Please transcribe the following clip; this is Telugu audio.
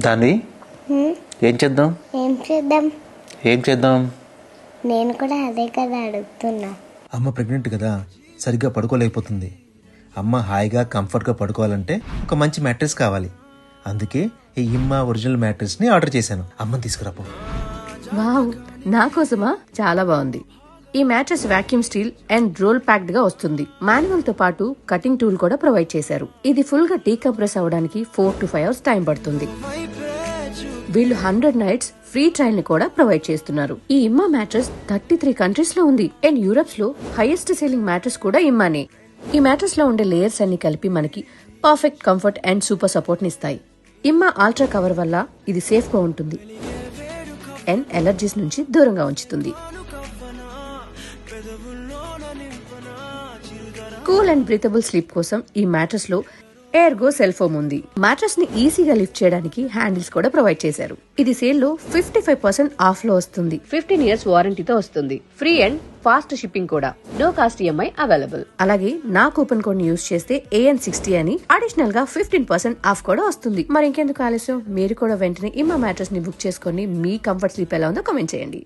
దాన్ని ఏం చేద్దాం ఏం చేద్దాం ఏం చేద్దాం నేను కూడా అదే కదా అడుగుతున్నా. అమ్మ ప్రెగ్నెంట్ కదా, సరిగ్గా పడుకోలేకపోతుంది. అమ్మ హాయిగా కంఫర్ట్గా పడుకోవాలంటే ఒక మంచి మ్యాట్రెస్ కావాలి. అందుకే ఈ ఇమ్మా ఒరిజినల్ మ్యాట్రెస్ని ఆర్డర్ చేశాను. అమ్మని తీసుకురాపో. వావ్, నా కోసమా? చాలా బాగుంది. ఈ mattress vacuum steel and roll packed గా వస్తుంది. మాన్యువల్ తో పాటు కటింగ్ టూల్ కూడా ప్రొవైడ్ చేశారు. ఇది ఫుల్ గా డీకంప్రెస్ అవ్వడానికి 4 to 5 hours టైం పడుతుంది. వీళ్ళు 100 nights ఫ్రీ ట్రయల్ ని కూడా ప్రొవైడ్ చేస్తున్నారు. ఈ ఇమ్మా మ్యాట్రెస్ 33 కంట్రీస్ లో ఉంది అండ్ యూరప్స్ లో హైయెస్ట్ సేలింగ్ మ్యాట్రెస్ కూడా ఇమ్మానే. ఈ మ్యాట్రెస్ లో ఉండే లేయర్స్ అన్ని కలిపి మనకి perfect comfort and super support ని ఇస్తాయి. ఇమ్మా అల్ట్రా కవర్ వల్ల ఇది సేఫ్ గా ఉంటుంది అండ్ ఎలర్జీస్ నుంచి దూరంగా ఉంచుతుంది. కూల్ అండ్ బ్రీతబుల్ స్లీప్ కోసం ఈ మ్యాట్రెస్ లో ఎయిర్గో సెల్ ఫోమ్ ఉంది. మ్యాట్రెస్ ని ఈజీగా లిఫ్ట్ చేయడానికి హ్యాండిల్స్ కూడా ప్రొవైడ్ చేశారు. ఇది సేల్ లో 55% ఆఫ్ లో వస్తుంది. 15 years వారంటీతో వస్తుంది. ఫ్రీ అండ్ ఫాస్ట్ షిప్పింగ్ కూడా. No cost EMI available. అలాగే నా కూపన్ కోడ్ ని యూజ్ చేస్తే AN60 అని అడిషనల్ గా 15% ఆఫ్ కూడా వస్తుంది. మరి ఇంకెందుకు ఆలస్యం, మీరు కూడా వెంటనే ఇమ్మా మ్యాట్రెస్ ని బుక్ చేసుకుని మీ కంఫర్ట్ స్లీప్ ఎలా ఉందో కామెంట్ చేయండి.